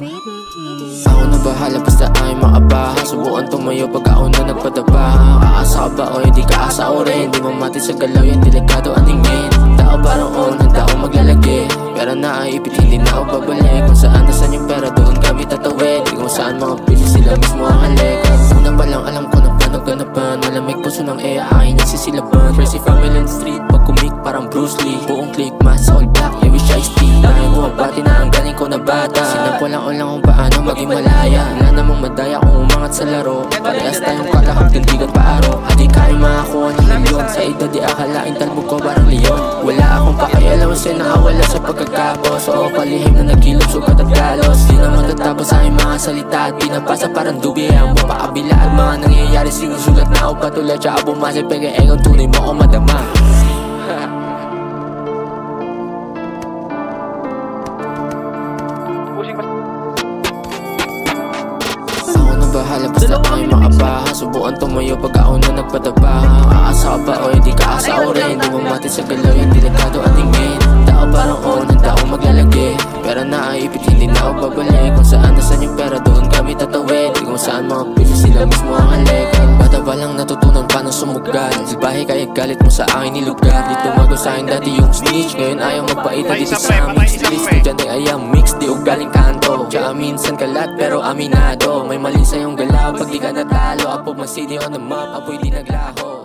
Ako na bahala basta ay makabaha. Subukan tumayo pag ako na nagpatabaha. Aasa ka ba o hindi ka asa o rin? Di mamati sa galaw yan, delikado ang tingin. Tao parang ng tao maglalagi. Pera na ay ipit, hindi na ako babalik. Kung saan nasan yung pera, doon kami tatawid. Di kung saan mga piso, sila mismo ang halik. Una pa lang alam ko na paano ganapan. Malamig puso ng akin nagsisilaban. Crazy family on the street, pag kumik parang Bruce Lee. Buong click, mass all black, yeah we shy steam. Dahil bumabati na ang galing ko na bata. Sinapulang ko lang kung paano maging malaya. Wala namang madaya kung umangat sa laro. Parehas tayong kalahap, tindigan pa araw. Hadi kayo makakuha ng milyon. Sa edad di akalain talbog ko parang leon. Wala akong pakialam sa'yo nakawala sa pagkagapos. Oo palihim na nagkilap, sugat at galos. Di naman tatapos sa aking mga salita at pinapasa parang dubi. Ang mapakabila at mga nangyayari sinusulat na ako patulad. Tsaka bumasay pag-eegang tunay mo ako madama. Ako na bahala basta ay makabaha. Subukan tumayo pag ako na nagpatabaha. Aasa ka ba o hindi ka asa o rin? Di mamati sa galaw yan, delikado ang tingin. Tao parang ng tao maglalagi. Pera na ay ipit, hindi na ako babalik. Kung saan nasan yung pera, doon kami tatawid. Di kung saan mga piso, sila mismo ang halik. Bata pa lang natutunan paano sumugal. Silbahe kaya galit mo sa akin nilugar. Di tumago sa akin dati yung snitch. Ngayon ayaw magpaita dito sa mix. List ko dyan ay ayang mix, di ugaling kanto. Tsaka minsan kalat pero aminado. May mali sa iyong galaw pag di ka natalo. Apog mag-city on the map, apoy di naglaho.